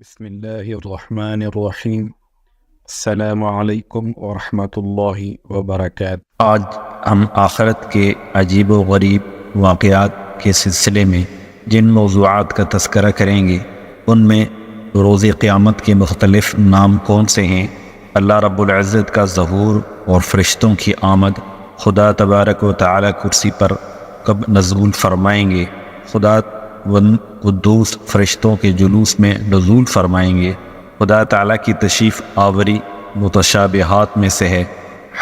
بسم اللہ الرحمن الرحیم۔ السلام علیکم ورحمۃ اللہ وبرکاتہ۔ آج ہم آخرت کے عجیب و غریب واقعات کے سلسلے میں جن موضوعات کا تذکرہ کریں گے ان میں روز قیامت کے مختلف نام کون سے ہیں، اللہ رب العزت کا ظہور اور فرشتوں کی آمد، خدا تبارک و تعالی کرسی پر کب نزول فرمائیں گے، خدا قدوس فرشتوں کے جلوس میں نزول فرمائیں گے، خدا تعالیٰ کی تشریف آوری متشابہات میں سے ہے،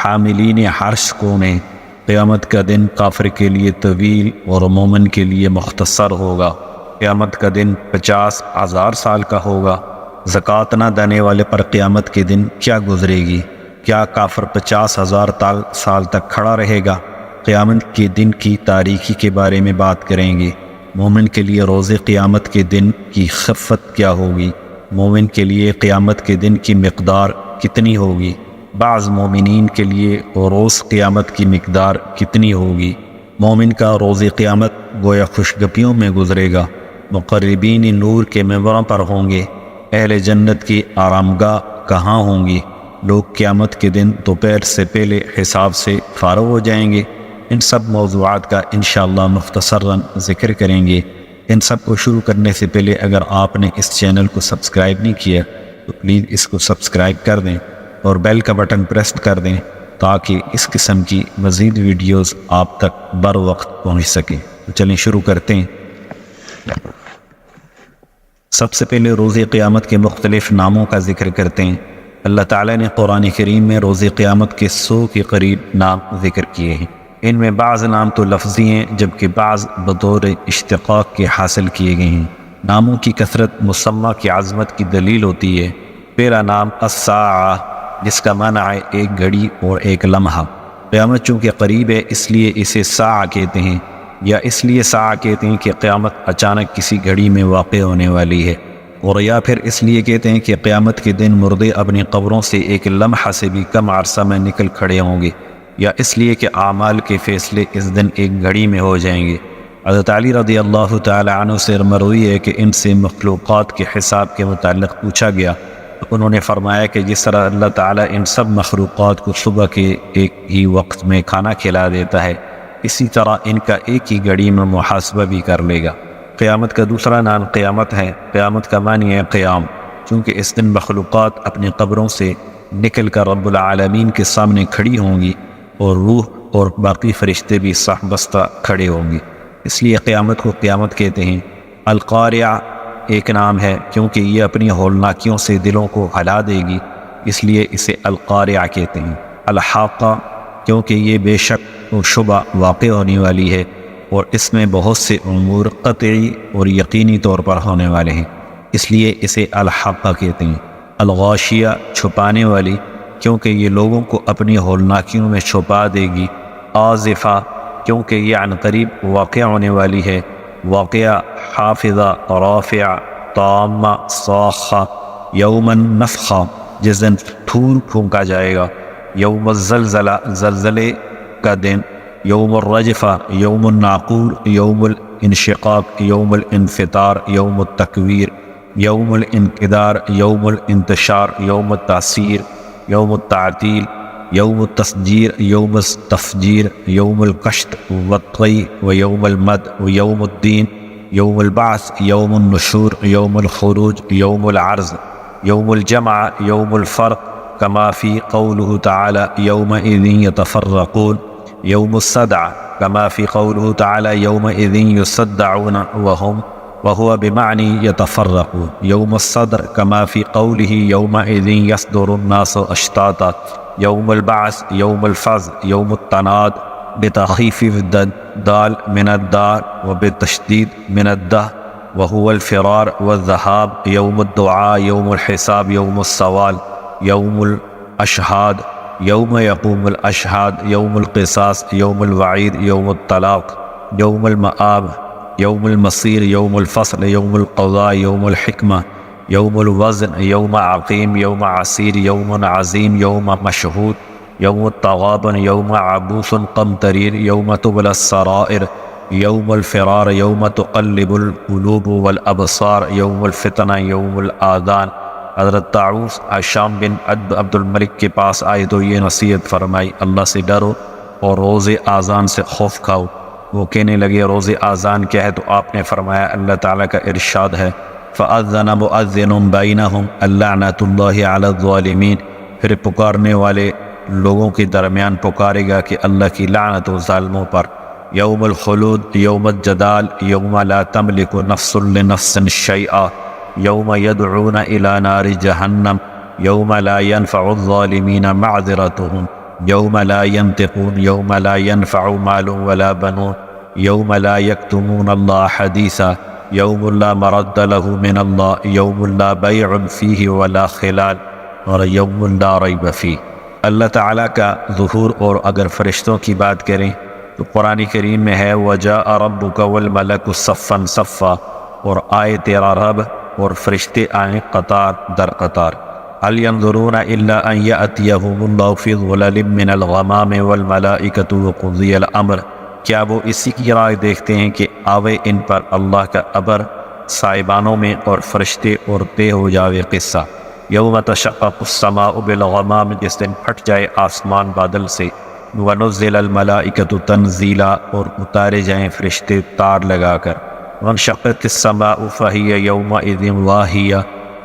حاملین عرش کون ہیں، قیامت کا دن کافر کے لیے طویل اور مومن کے لیے مختصر ہوگا، قیامت کا دن 50,000 سال کا ہوگا، زکوٰۃ نہ دینے والے پر قیامت کے دن کیا گزرے گی، کیا کافر 50,000 سال تک کھڑا رہے گا، قیامت کے دن کی تاریکی کے بارے میں بات کریں گے، مومن کے لیے روز قیامت کے دن کی خفت کیا ہوگی، مومن کے لیے قیامت کے دن کی مقدار کتنی ہوگی، بعض مومنین کے لیے روز قیامت کی مقدار کتنی ہوگی، مومن کا روز قیامت گویا خوشگپیوں میں گزرے گا، مقربین نور کے ممبروں پر ہوں گے، اہل جنت کی آرامگاہ کہاں ہوں گی، لوگ قیامت کے دن دوپہر سے پہلے حساب سے فارغ ہو جائیں گے۔ ان سب موضوعات کا انشاءاللہ مختصراً ذکر کریں گے۔ ان سب کو شروع کرنے سے پہلے اگر آپ نے اس چینل کو سبسکرائب نہیں کیا تو پلیز اس کو سبسکرائب کر دیں اور بیل کا بٹن پریس کر دیں تاکہ اس قسم کی مزید ویڈیوز آپ تک بر وقت پہنچ سکیں۔ تو چلیں شروع کرتے ہیں۔ سب سے پہلے روز قیامت کے مختلف ناموں کا ذکر کرتے ہیں۔ اللہ تعالیٰ نے قرآن کریم میں روز قیامت کے 100 کے قریب نام ذکر کیے ہیں۔ ان میں بعض نام تو لفظی ہیں جبکہ بعض بطور اشتقاق کے حاصل کیے گئے ہیں۔ ناموں کی کثرت مسمى کی عظمت کی دلیل ہوتی ہے۔ پہلا نام الساعہ، جس کا معنی ہے ایک گھڑی اور ایک لمحہ۔ قیامت چونکہ قریب ہے اس لیے اسے ساعہ کہتے ہیں، یا اس لیے ساعہ کہتے ہیں کہ قیامت اچانک کسی گھڑی میں واقع ہونے والی ہے، اور یا پھر اس لیے کہتے ہیں کہ قیامت کے دن مردے اپنی قبروں سے ایک لمحہ سے بھی کم عرصہ میں نکل کھڑے ہوں گے، یا اس لیے کہ اعمال کے فیصلے اس دن ایک گھڑی میں ہو جائیں گے۔ حضرت علی رضی اللہ تعالی عنہ سے مروی ہے کہ ان سے مخلوقات کے حساب کے متعلق پوچھا گیا تو انہوں نے فرمایا کہ جس طرح اللہ تعالیٰ ان سب مخلوقات کو صبح کے ایک ہی وقت میں کھانا کھلا دیتا ہے، اسی طرح ان کا ایک ہی گھڑی میں محاسبہ بھی کر لے گا۔ قیامت کا دوسرا نام قیامت ہے۔ قیامت کا معنی ہے قیام، چونکہ اس دن مخلوقات اپنی قبروں سے نکل کر رب العالمین کے سامنے کھڑی ہوں گی اور روح اور باقی فرشتے بھی صف بستہ کھڑے ہوں گے، اس لیے قیامت کو قیامت کہتے ہیں۔ القاریہ ایک نام ہے کیونکہ یہ اپنی ہولناکیوں سے دلوں کو ہلا دے گی، اس لیے اسے القاریہ کہتے ہیں۔ الحاقہ کیونکہ یہ بے شک و شبہ واقع ہونے والی ہے اور اس میں بہت سے امور قطعی اور یقینی طور پر ہونے والے ہیں، اس لیے اسے الحاقہ کہتے ہیں۔ الغاشیہ چھپانے والی، کیونکہ یہ لوگوں کو اپنی ہولناکیوں میں چھپا دے گی۔ آزفہ کیونکہ یہ عن قریب واقع ہونے والی ہے۔ واقعہ حافظہ، رافعہ، تامہ، صاخہ۔ یوم النفخہ جس دن پھول پھونکا جائے گا۔ یوم الزلزلہ زلزلے کا دن۔ یوم الرجفہ، یوم الناقور، یوم الانشقاق، یوم الانفطار، یوم التکویر، یوم الانقدار، یوم الانتشار، یوم التعسیر، یوم التعطیل، یوم التسجیر، یوم التفجیر، یوم القشط والطی ویوم المد ویوم الدین، یوم البعث، یوم النشور، یوم الخروج، یوم العرض، یوم الجمع، یوم الفرق، کما فی قوله تعالی یومئذ یتفرقون، یوم الصدع، کما فی قوله تعالی یومئذ یصدعون وهو بمعنی یتفرقون، یوم الصدر، کما فی قوله یومئذ یصدر الناس اشتاتا، یوم البعث، یوم الفزع، یوم التناد بتخفیف الدال من الدار وبالتشدید من الدہ وهو الفرار والذهاب، یوم الدعاء، یوم الحساب، یوم السوال، یوم الاشہاد، یوم یقوم الاشہاد، یوم القصاص، یوم الوعید، یوم الطلاق، یوم المآب، یوم المصیر، یوم الفصل، یوم القضاء، یوم الحکمہ، یوم الوزن، یوم عقیم، یوم عسیر، یوم عظیم، یوم مشہود، یوم التغابن، یوم عبوس قمطریر، یوم تبلی السرائر، یوم الفرار یوم تقلب القلوب والابصار یوم الفتنہ یوم الآذان۔ حضرت طاؤوس شام بن عبد الملک کے پاس آئے تو یہ نصیحت فرمائی، اللہ سے ڈرو اور روز آذان سے خوف کھاؤ۔ وہ کہنے لگے روز آذان کیا ہے؟ تو آپ نے فرمایا اللہ تعالیٰ کا ارشاد ہے فَأَذَّنَ مُؤَذِّنٌ بَيْنَهُمْ اللَّعْنَةُ اللَّهِ عَلَى الظَّالِمِينَ، پھر پکارنے والے لوگوں کے درمیان پکارے گا کہ اللہ کی لعنت و ظالموں پر۔ یوم الخلود یوم الجدال یوم لا تملک نفس لنفس شیئا یوم یدعون الى نار جہنم یوم لا ينفع الظالمین معذرتهم یوم لا ينطقون یوم لا ينفع مال ولا بنون یوم لا یکتمون اللہ حدیثا یوم لا مرد له من اللہ یوم لا بیع فیہ ولا خلال اور یوم لا ریب فیہ۔ اللہ تعالیٰ کا ظہور، اور اگر فرشتوں کی بات کریں تو قرآن کریم میں ہے وَجَاءَ رَبُّكَ وَالْمَلَكُ صَفًّا صَفًّا، اور آئے تیرا رب اور فرشتے آئیں قطار در قطار۔ هَلْ يَنظُرُونَ إِلَّا أَنْ يَأْتِيَهُمُ اللَّهُ فِي ظُلَلٍ مِّنَ الْغَمَامِ وَالْمَلَائِكَةُ وَقُضِيَ الْأَمْرُ، کیا وہ اسی کی راہ دیکھتے ہیں کہ آوے ان پر اللہ کا ابر سائبانوں میں اور فرشتے اور طے ہو جاوے قصہ۔ یوم تشقق السماء بالغمام، جس دن پھٹ جائے آسمان بادل سے۔ ونزل الملائکۃ تنزیلا، اور اتارے جائیں فرشتے تار لگا کر۔ وانشقت السماء فہی یومئذ واہیہ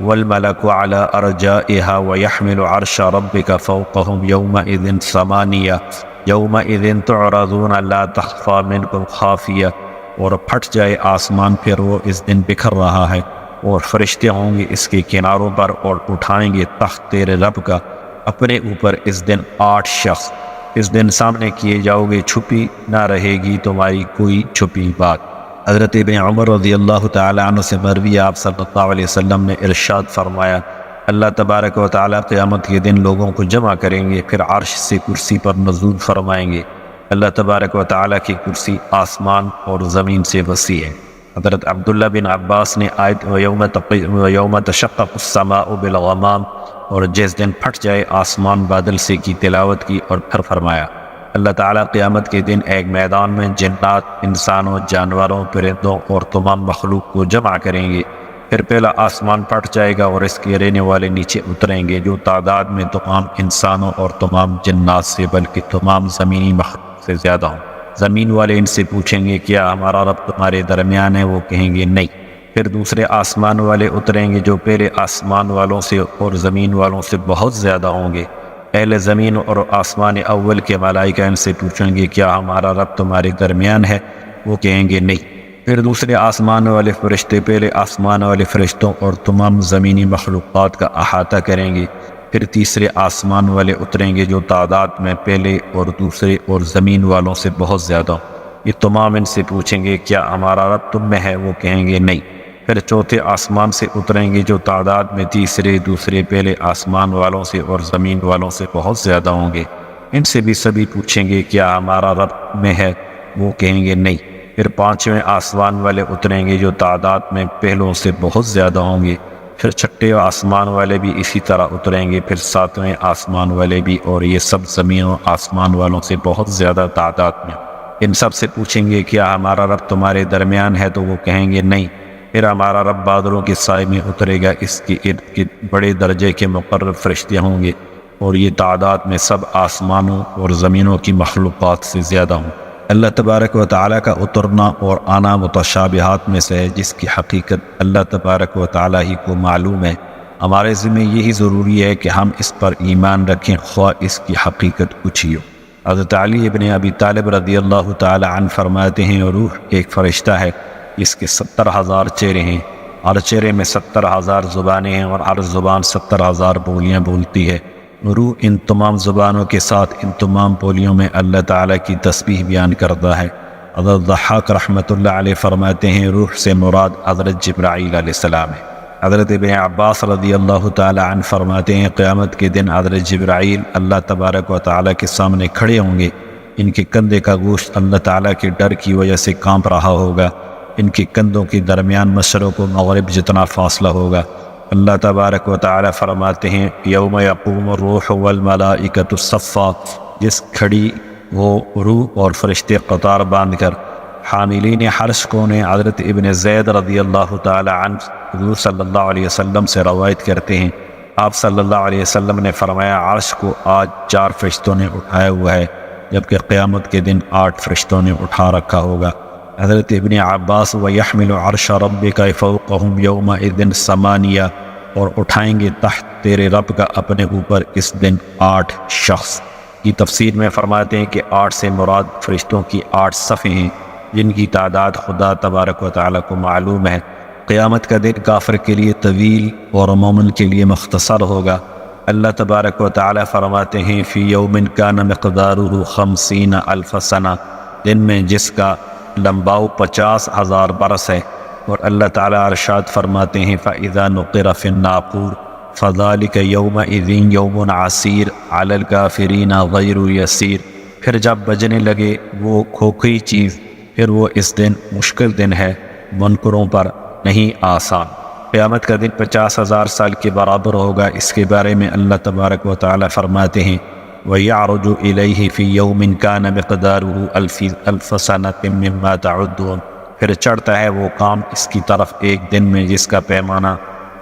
والملک علی ارجائها ویحمل عرش ربک فوقہم یومئذ ثمانیہ یومئذ تعرضون لا تخفی منکم خافیہ، اور پھٹ جائے آسمان پھر وہ اس دن بکھر رہا ہے، اور فرشتے ہوں گے اس کے کناروں پر، اور اٹھائیں گے تخت تیرے رب کا اپنے اوپر اس دن 8 شخص۔ اس دن سامنے کیے جاؤ گے، چھپی نہ رہے گی تمہاری کوئی چھپی بات۔ حضرت ابن عمر رضی اللہ تعالیٰ عنہ سے مروی آپ صلی اللہ علیہ وسلم نے ارشاد فرمایا اللہ تبارک و تعالیٰ قیامت کے دن لوگوں کو جمع کریں گے، پھر عرش سے کرسی پر نزول فرمائیں گے۔ اللہ تبارک و تعالیٰ کی کرسی آسمان اور زمین سے وسیع ہے۔ حضرت عبداللہ بن عباس نے آیت یوم تشقق السماء بالغمام، اور جس دن پھٹ جائے آسمان بادل سے کی تلاوت کی، اور پھر فرمایا اللہ تعالیٰ قیامت کے دن ایک میدان میں جنات، انسانوں، جانوروں، پرندوں اور تمام مخلوق کو جمع کریں گے۔ پھر پہلا آسمان پھٹ جائے گا اور اس کے رہنے والے نیچے اتریں گے، جو تعداد میں تمام انسانوں اور تمام جنات سے بلکہ تمام زمینی مخلوق سے زیادہ ہوں۔ زمین والے ان سے پوچھیں گے کیا ہمارا رب تمہارے درمیان ہے؟ وہ کہیں گے نہیں۔ پھر دوسرے آسمان والے اتریں گے جو پہلے آسمان والوں سے اور زمین والوں سے بہت زیادہ ہوں گے۔ اہل زمین اور آسمان اول کے ملائکہ ان سے پوچھیں گے کیا ہمارا رب تمہارے درمیان ہے؟ وہ کہیں گے نہیں۔ پھر دوسرے آسمان والے فرشتے پہلے آسمان والے فرشتوں اور تمام زمینی مخلوقات کا احاطہ کریں گے۔ پھر تیسرے آسمان والے اتریں گے جو تعداد میں پہلے اور دوسرے اور زمین والوں سے بہت زیادہ ہوں۔ یہ تمام ان سے پوچھیں گے کیا ہمارا رب تم میں ہے؟ وہ کہیں گے نہیں۔ پھر چوتھے آسمان سے اتریں گے جو تعداد میں تیسرے، دوسرے، پہلے آسمان والوں سے اور زمین والوں سے بہت زیادہ ہوں گے۔ ان سے بھی سبھی پوچھیں گے کیا ہمارا رب میں ہے؟ وہ کہیں گے نہیں۔ پھر پانچویں آسمان والے اتریں گے جو تعداد میں پہلوں سے بہت زیادہ ہوں گے۔ پھر چھٹے آسمان والے بھی اسی طرح اتریں گے، پھر ساتویں آسمان والے بھی، اور یہ سب زمین و آسمان والوں سے بہت زیادہ تعداد میں۔ ان سب سے پوچھیں گے کیا ہمارا رب تمہارے درمیان ہے؟ تو وہ کہیں گے نہیں۔ پھر ہمارا رب بادلوں کے سائے میں اترے گا، اس کے ارد گرد بڑے درجے کے مقرر فرشتے ہوں گے، اور یہ تعداد میں سب آسمانوں اور زمینوں کی مخلوقات سے زیادہ ہوں۔ اللہ تبارک و تعالیٰ کا اترنا اور آنا متشابہات میں سے ہے، جس کی حقیقت اللہ تبارک و تعالیٰ ہی کو معلوم ہے۔ ہمارے ذمہ یہی ضروری ہے کہ ہم اس پر ایمان رکھیں، خواہ اس کی حقیقت کچھ ہی ہو۔ حضرت علی ابن ابی طالب رضی اللہ تعالی عنہ فرماتے ہیں روح ایک فرشتہ ہے جس کے 70,000 چہرے ہیں، ہر چہرے میں 70,000 زبانیں ہیں، اور ہر زبان 70,000 بولیاں بولتی ہے۔ روح ان تمام زبانوں کے ساتھ ان تمام بولیوں میں اللہ تعالیٰ کی تسبیح بیان کرتا ہے۔ حضرت ضحاک رحمۃ اللہ علیہ فرماتے ہیں روح سے مراد حضرت جبرائیل علیہ السلام ہے۔ حضرت ابن عباس رضی اللہ تعالی عنہ فرماتے ہیں قیامت کے دن حضرت جبرائیل اللہ تبارک و تعالیٰ کے سامنے کھڑے ہوں گے، ان کے کندھے کا گوشت اللہ تعالیٰ کے ڈر کی وجہ سے کانپ رہا ہوگا، ان کے کندھوں کے درمیان مشرق و مغرب جتنا فاصلہ ہوگا۔ اللہ تبارک و تعالی فرماتے ہیں یوم یقوم الروح والملائکۃ صفا، جس کھڑی وہ روح اور فرشتے قطار باندھ کر حاملین حرش کو نے حضرت ابن زید رضی اللہ تعالی عنہ حضور صلی اللہ علیہ وسلم سے روایت کرتے ہیں، آپ صلی اللہ علیہ وسلم نے فرمایا عرش کو آج 4 فرشتوں نے اٹھایا ہوا ہے، جبکہ قیامت کے دن 8 فرشتوں نے اٹھا رکھا ہوگا۔ حضرت ابن عباس وَيَحْمِلُ عَرْشَ رَبِّكَ فَوْقَهُمْ يَوْمَئِذٍ ثَمَانِيَةٌ، اور اٹھائیں گے تحت تیرے رب کا اپنے اوپر اس دن 8 شخص۔ کی تفسیر میں فرماتے ہیں کہ 8 سے مراد فرشتوں کی 8 صفیں ہیں، جن کی تعداد خدا تبارک و تعالیٰ کو معلوم ہے۔ قیامت کا دن کافر کے لیے طویل اور مومن کے لیے مختصر ہوگا۔ اللہ تبارک و تعالیٰ فرماتے ہیں فی یوم کان مقدارہ 50,000 سنہ، دن میں جس کا لمباؤ 50,000 برس ہے۔ اور اللہ تعالیٰ ارشاد فرماتے ہیں فَإِذَا نُقِرَ فِي النَّاقُورِ فَذَلِكَ يَوْمَئِذٍ يَوْمٌ عَسِيرٌ عَلَى الْكَافِرِينَ غَيْرُ يَسِيرٌ، پھر جب بجنے لگے وہ کھوکھری چیز، پھر وہ اس دن مشکل دن ہے، منکروں پر نہیں آسان۔ قیامت کا دن 50,000 سال کے برابر ہوگا۔ اس کے بارے میں اللہ تبارک و تعالیٰ فرماتے ہیں وَيَعْرُجُ إِلَيْهِ فِي يَوْمٍ كَانَ مِقْدَارُهُ أَلْفَ سَنَةٍ مِّمَّا تَعُدُّونَ، پھر چڑھتا ہے وہ کام اس کی طرف ایک دن میں جس کا پیمانہ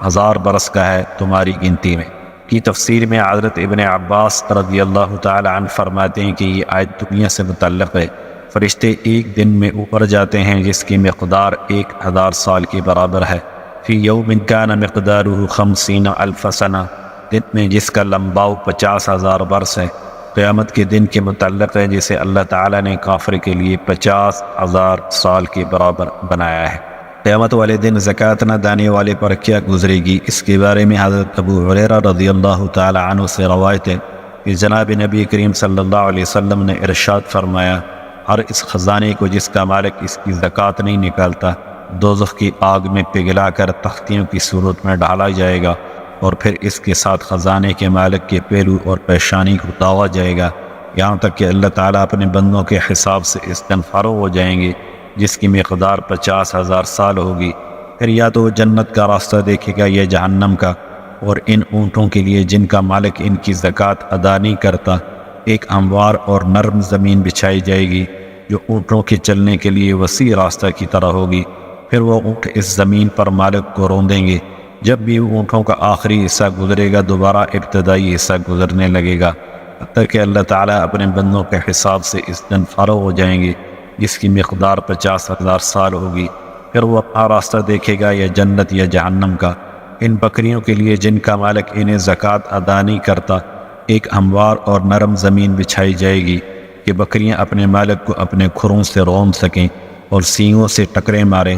1000 برس کا ہے تمہاری گنتی میں۔ کی تفسیر میں حضرت ابن عباس رضی اللہ تعالی عنہ فرماتے ہیں کہ یہ آیت دنیا سے متعلق ہے۔ فرشتے ایک دن میں اوپر جاتے ہیں جس کی مقدار 1000 سال کے برابر ہے۔ فی یوم کان مقدارہ 50,000 سنہ، دن میں جس کا لمباؤ 50,000 برس ہے۔ قیامت کے دن کے متعلق ہے جسے اللہ تعالیٰ نے کافر کے لیے 50,000 سال کے برابر بنایا ہے۔ قیامت والے دن زکوٰۃ نہ دینے والے پر کیا گزرے گی، اس کے بارے میں حضرت ابو ہریرہ رضی اللہ تعالی عنہ سے روایت ہے کہ جناب نبی کریم صلی اللہ علیہ وسلم نے ارشاد فرمایا ہر اس خزانے کو جس کا مالک اس کی زکوٰۃ نہیں نکالتا دوزخ کی آگ میں پگھلا کر تختیوں کی صورت میں ڈالا جائے گا، اور پھر اس کے ساتھ خزانے کے مالک کے پہلو اور پیشانی کو داغا جائے گا، یہاں تک کہ اللہ تعالیٰ اپنے بندوں کے حساب سے اس دن فارغ ہو جائیں گے جس کی مقدار 50,000 سال ہوگی۔ پھر یا تو وہ جنت کا راستہ دیکھے گا یا جہنم کا، اور ان اونٹوں کے لیے جن کا مالک ان کی زکوٰۃ ادا نہیں کرتا ایک ہموار اور نرم زمین بچھائی جائے گی جو اونٹوں کے چلنے کے لیے وسیع راستہ کی طرح ہوگی۔ پھر وہ اونٹ اس زمین پر مالک کو روندیں گے، جب بھی اونٹوں کا آخری حصہ گزرے گا دوبارہ ابتدائی حصہ گزرنے لگے گا، حتیٰ کہ اللہ تعالیٰ اپنے بندوں کے حساب سے اس دن فارغ ہو جائیں گے جس کی مقدار 50,000 سال ہوگی۔ پھر وہ اپنا راستہ دیکھے گا یا جنت یا جہنم کا۔ ان بکریوں کے لیے جن کا مالک انہیں زکوٰۃ ادا نہیں کرتا ایک ہموار اور نرم زمین بچھائی جائے گی کہ بکریاں اپنے مالک کو اپنے کھروں سے روند سکیں اور سینگوں سے ٹکرے ماریں۔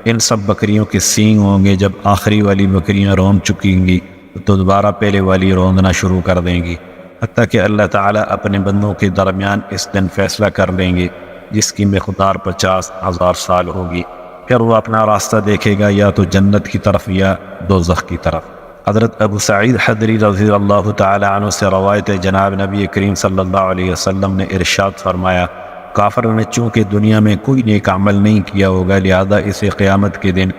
ان سب بکریوں کے سینگ ہوں گے، جب آخری والی بکریاں روند چکیں گی تو دوبارہ پہلے والی روندنا شروع کر دیں گی، حتیٰ کہ اللہ تعالیٰ اپنے بندوں کے درمیان اس دن فیصلہ کر لیں گے جس کی مقدار 50,000 سال ہوگی۔ پھر وہ اپنا راستہ دیکھے گا یا تو جنت کی طرف یا دوزخ کی طرف۔ حضرت ابو سعید خدری رضی اللہ تعالی عنہ سے روایت ہے جناب نبی کریم صلی اللہ علیہ وسلم نے ارشاد فرمایا کافر نے چونکہ دنیا میں کوئی نیک عمل نہیں کیا ہوگا لہذا اسے قیامت کے دن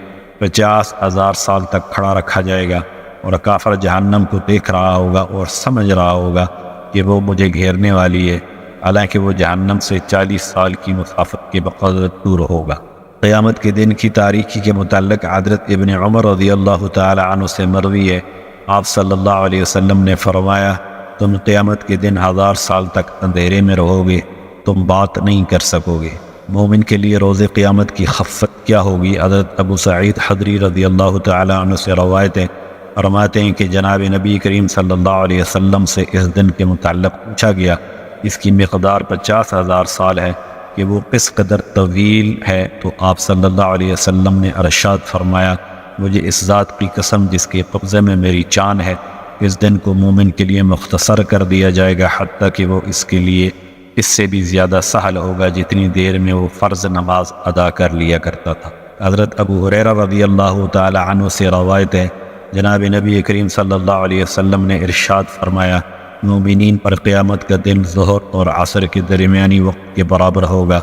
50,000 سال تک کھڑا رکھا جائے گا، اور کافر جہنم کو دیکھ رہا ہوگا اور سمجھ رہا ہوگا کہ وہ مجھے گھیرنے والی ہے، حالانکہ وہ جہنم سے 40 سال کی مسافت کے بقدر دور ہوگا۔ قیامت کے دن کی تاریخی کے متعلق حضرت ابن عمر رضی اللہ تعالی عنہ سے مروی ہے، آپ صلی اللہ علیہ وسلم نے فرمایا تم قیامت کے دن 1000 سال تک اندھیرے میں رہو گے، تم بات نہیں کر سکو گے۔ مومن کے لیے روز قیامت کی خفت کیا ہوگی؟ حضرت ابو سعید خدری رضی اللہ تعالی عنہ سے روایت ہے، فرماتے ہیں کہ جناب نبی کریم صلی اللہ علیہ وسلم سے اس دن کے متعلق پوچھا گیا، اس کی مقدار 50,000 سال ہے کہ وہ کس قدر طویل ہے، تو آپ صلی اللہ علیہ وسلم نے ارشاد فرمایا مجھے اس ذات کی قسم جس کے قبضے میں میری جان ہے، اس دن کو مومن کے لیے مختصر کر دیا جائے گا، حتیٰ کہ وہ اس کے لیے اس سے بھی زیادہ سہل ہوگا جتنی دیر میں وہ فرض نماز ادا کر لیا کرتا تھا۔ حضرت ابو ہریرہ رضی اللہ تعالی عنہ سے روایت ہے جناب نبی کریم صلی اللہ علیہ وسلم نے ارشاد فرمایا مومنین پر قیامت کا دن ظہر اور عصر کے درمیانی وقت کے برابر ہوگا۔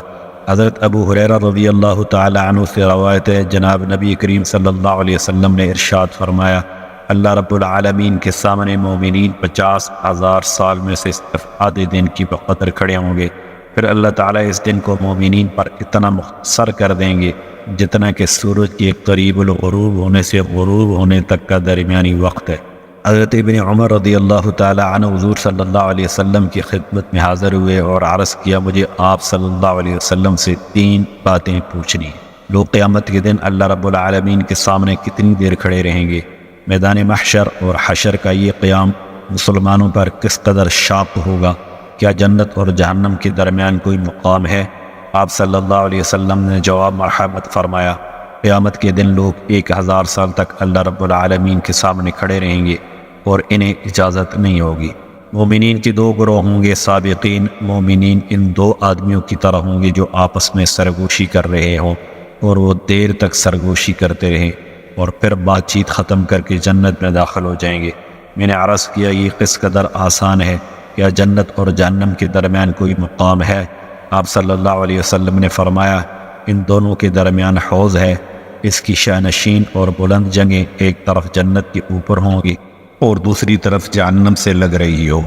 حضرت ابو ہریرہ رضی اللہ تعالی عنہ سے روایت ہے جناب نبی کریم صلی اللہ علیہ وسلم نے ارشاد فرمایا اللہ رب العالمین کے سامنے مومنین 50,000 سال میں سے صرف آدھے دن کی بقدر کھڑے ہوں گے، پھر اللہ تعالیٰ اس دن کو مومنین پر اتنا مختصر کر دیں گے جتنا کہ سورج کے قریب الغروب ہونے سے غروب ہونے تک کا درمیانی وقت ہے۔ حضرت ابن عمر رضی اللہ تعالیٰ عنہ حضور صلی اللہ علیہ وسلم کی خدمت میں حاضر ہوئے اور عرض کیا، مجھے آپ صلی اللہ علیہ وسلم سے 3 باتیں پوچھنی ہیں۔ لوگ قیامت کے دن اللہ رب العالمین کے سامنے کتنی دیر کھڑے رہیں گے؟ میدان محشر اور حشر کا یہ قیام مسلمانوں پر کس قدر شاق ہوگا؟ کیا جنت اور جہنم کے درمیان کوئی مقام ہے؟ آپ صلی اللہ علیہ وسلم نے جواب مرحبت فرمایا، قیامت کے دن لوگ 1000 سال تک اللہ رب العالمین کے سامنے کھڑے رہیں گے اور انہیں اجازت نہیں ہوگی۔ مومنین کے 2 گروہ ہوں گے، سابقین مومنین ان 2 آدمیوں کی طرح ہوں گے جو آپس میں سرگوشی کر رہے ہوں اور وہ دیر تک سرگوشی کرتے رہیں اور پھر بات چیت ختم کر کے جنت میں داخل ہو جائیں گے۔ میں نے عرض کیا، یہ کس قدر آسان ہے، کیا جنت اور جہنم کے درمیان کوئی مقام ہے؟ آپ صلی اللہ علیہ وسلم نے فرمایا، ان دونوں کے درمیان حوض ہے، اس کی شانشین اور بلند جگہیں ایک طرف جنت کے اوپر ہوں گی اور دوسری طرف جہنم سے لگ رہی ہو۔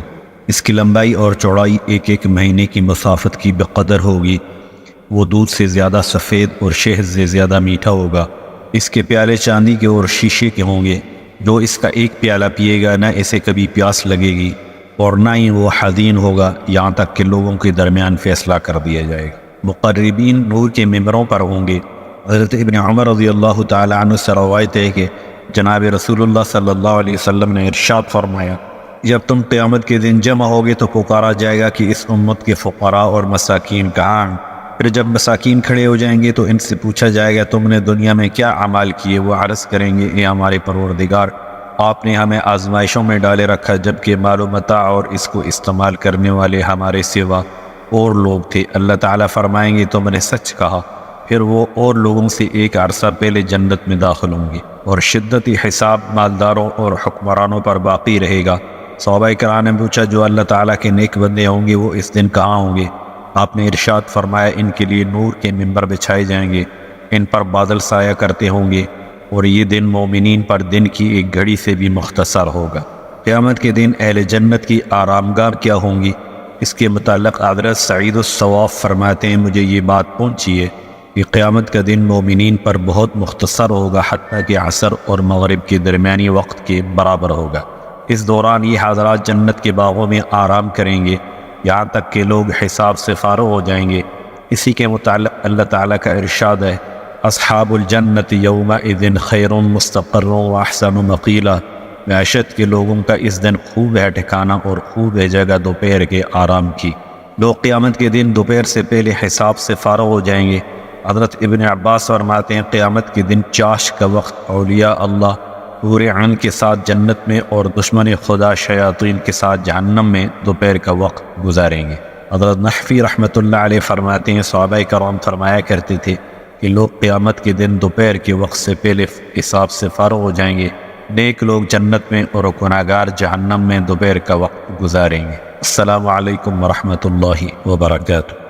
اس کی لمبائی اور چوڑائی 1 مہینے کی مسافت کی بقدر ہوگی۔ وہ دودھ سے زیادہ سفید اور شہد سے زیادہ میٹھا ہوگا۔ اس کے پیالے چاندی کے اور شیشے کے ہوں گے۔ جو اس کا ایک پیالہ پیے گا نہ اسے کبھی پیاس لگے گی اور نہ ہی وہ حزین ہوگا، یہاں تک کہ لوگوں کے درمیان فیصلہ کر دیا جائے گا۔ مقربین نور کے ممبروں پر ہوں گے۔ حضرت ابن عمر رضی اللہ تعالیٰ عنہ سے روایت ہے کہ جناب رسول اللہ صلی اللہ علیہ وسلم نے ارشاد فرمایا، جب تم قیامت کے دن جمع ہوگے تو پکارا جائے گا کہ اس امت کے فقراء اور مساکین کہاں ہیں؟ پھر جب مساکین کھڑے ہو جائیں گے تو ان سے پوچھا جائے گا، تم نے دنیا میں کیا اعمال کیے؟ وہ عرض کریں گے، اے ہمارے پروردگار، آپ نے ہمیں آزمائشوں میں ڈالے رکھا، جبکہ مال و متاع اور اس کو استعمال کرنے والے ہمارے سوا اور لوگ تھے۔ اللہ تعالیٰ فرمائیں گے، تم نے سچ کہا۔ پھر وہ اور لوگوں سے ایک عرصہ پہلے جنت میں داخل ہوں گے اور شدت حساب مالداروں اور حکمرانوں پر باقی رہے گا۔ صحابہ کرام نے پوچھا، جو اللہ تعالیٰ کے نیک بندے ہوں گے وہ اس دن کہاں ہوں گے؟ آپ نے ارشاد فرمایا، ان کے لیے نور کے ممبر بچھائے جائیں گے، ان پر بادل سایہ کرتے ہوں گے، اور یہ دن مومنین پر دن کی ایک گھڑی سے بھی مختصر ہوگا۔ قیامت کے دن اہل جنت کی آرامگاہ کیا ہوں گی؟ اس کے متعلق حضرت سعید الصواب فرماتے ہیں، مجھے یہ بات پہنچی ہے کہ قیامت کا دن مومنین پر بہت مختصر ہوگا، حتیٰ کہ عصر اور مغرب کے درمیانی وقت کے برابر ہوگا۔ اس دوران یہ حضرات جنت کے باغوں میں آرام کریں گے یہاں تک کہ لوگ حساب سے فارغ ہو جائیں گے۔ اسی کے متعلق اللہ تعالیٰ کا ارشاد ہے، اصحاب الجنت یومئذ خیر مستقر واحسن مقیلا، معیشت کے لوگوں کا اس دن خوب ہے ٹھکانہ اور خوب ہے جگہ دوپہر کے آرام کی۔ لوگ قیامت کے دن دوپہر سے پہلے حساب سے فارغ ہو جائیں گے۔ حضرت ابن عباس فرماتے ہیں، قیامت کے دن چاش کا وقت اولیاء اللہ حور عین کے ساتھ جنت میں اور دشمن خدا شیاطین کے ساتھ جہنم میں دوپہر کا وقت گزاریں گے۔ حضرت نحفی رحمۃ اللہ علیہ فرماتے ہیں، صحابہ کرام فرمایا کرتے تھے کہ لوگ قیامت کے دن دوپہر کے وقت سے پہلے حساب سے فارغ ہو جائیں گے، نیک لوگ جنت میں اور گناہگار جہنم میں دوپہر کا وقت گزاریں گے۔ السلام علیکم ورحمۃ اللہ وبرکاتہ۔